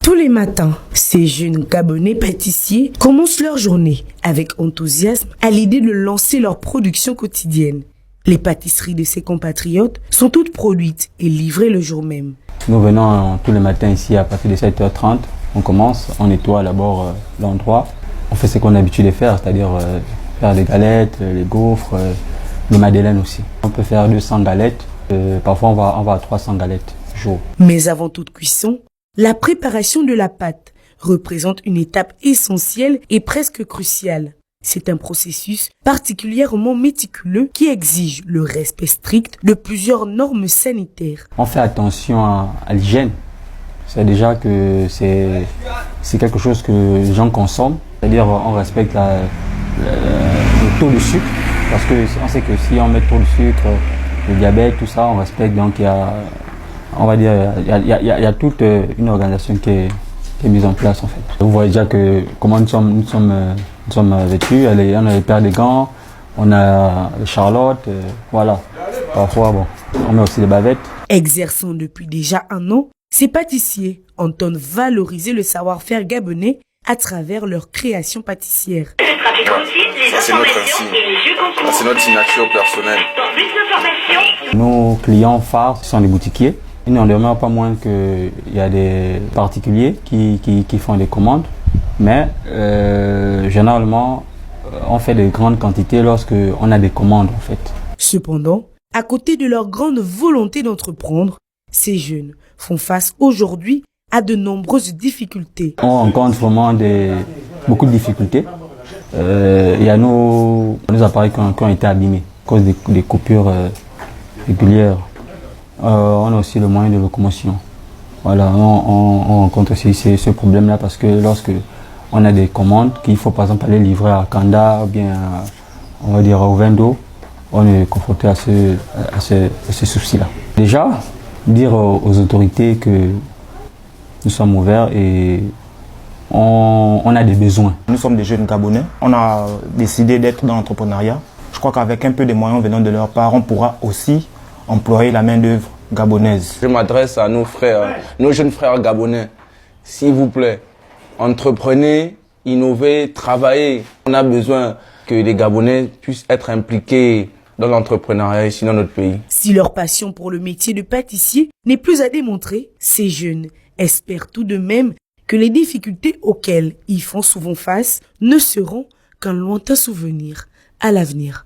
Tous les matins, ces jeunes Gabonais pâtissiers commencent leur journée avec enthousiasme à l'idée de lancer leur production quotidienne. Les pâtisseries de ces compatriotes sont toutes produites et livrées le jour même. Nous venons tous les matins ici à partir de 7h30. On commence, on nettoie d'abord l'endroit. On fait ce qu'on a l'habitude de faire, c'est-à-dire faire des galettes, les gaufres, les madeleines aussi. On peut faire 200 galettes, parfois on va à 300 galettes jour. Mais avant toute cuisson, la préparation de la pâte représente une étape essentielle et presque cruciale. C'est un processus particulièrement méticuleux qui exige le respect strict de plusieurs normes sanitaires. On fait attention à l'hygiène. C'est déjà que c'est quelque chose que les gens consomment. C'est-à-dire on respecte le taux de sucre. Parce qu'on sait que si on met trop de sucre, le diabète, tout ça, on respecte. Donc il y a toute une organisation qui est mise en place en fait. Vous voyez déjà que comment nous sommes vêtus. On a les paires de gants, on a les charlottes, voilà. Parfois, bon, on met aussi des bavettes. Exerçant depuis déjà un an, ces pâtissiers entendent valoriser le savoir-faire gabonais à travers leur création pâtissière. Ça, c'est notre insigne. Ça, c'est notre signature personnelle. Nos clients phares sont les boutiquiers. Il n'en demeure pas moins qu'il y a des particuliers qui font des commandes. Mais généralement, on fait de grandes quantités lorsqu'on a des commandes en fait. Cependant, à côté de leur grande volonté d'entreprendre, ces jeunes font face aujourd'hui à de nombreuses difficultés. On rencontre vraiment beaucoup de difficultés. Il y a nos appareils qui ont été abîmés à cause des coupures régulières. On a aussi le moyen de locomotion. Voilà, on rencontre aussi ce problème-là parce que lorsque on a des commandes qu'il faut par exemple aller livrer à Kanda ou bien on va dire au Vendo, on est confronté à ce souci-là. Déjà, dire aux autorités que nous sommes ouverts et on a des besoins. Nous sommes des jeunes Gabonais, on a décidé d'être dans l'entrepreneuriat. Je crois qu'avec un peu de moyens venant de leur part, on pourra aussi employer la main-d'œuvre gabonaise. Je m'adresse à nos frères, nos jeunes frères gabonais. S'il vous plaît, entreprenez, innovez, travaillez. On a besoin que les Gabonais puissent être impliqués dans l'entrepreneuriat ici dans notre pays. Si leur passion pour le métier de pâtissier n'est plus à démontrer, ces jeunes espèrent tout de même que les difficultés auxquelles ils font souvent face ne seront qu'un lointain souvenir à l'avenir.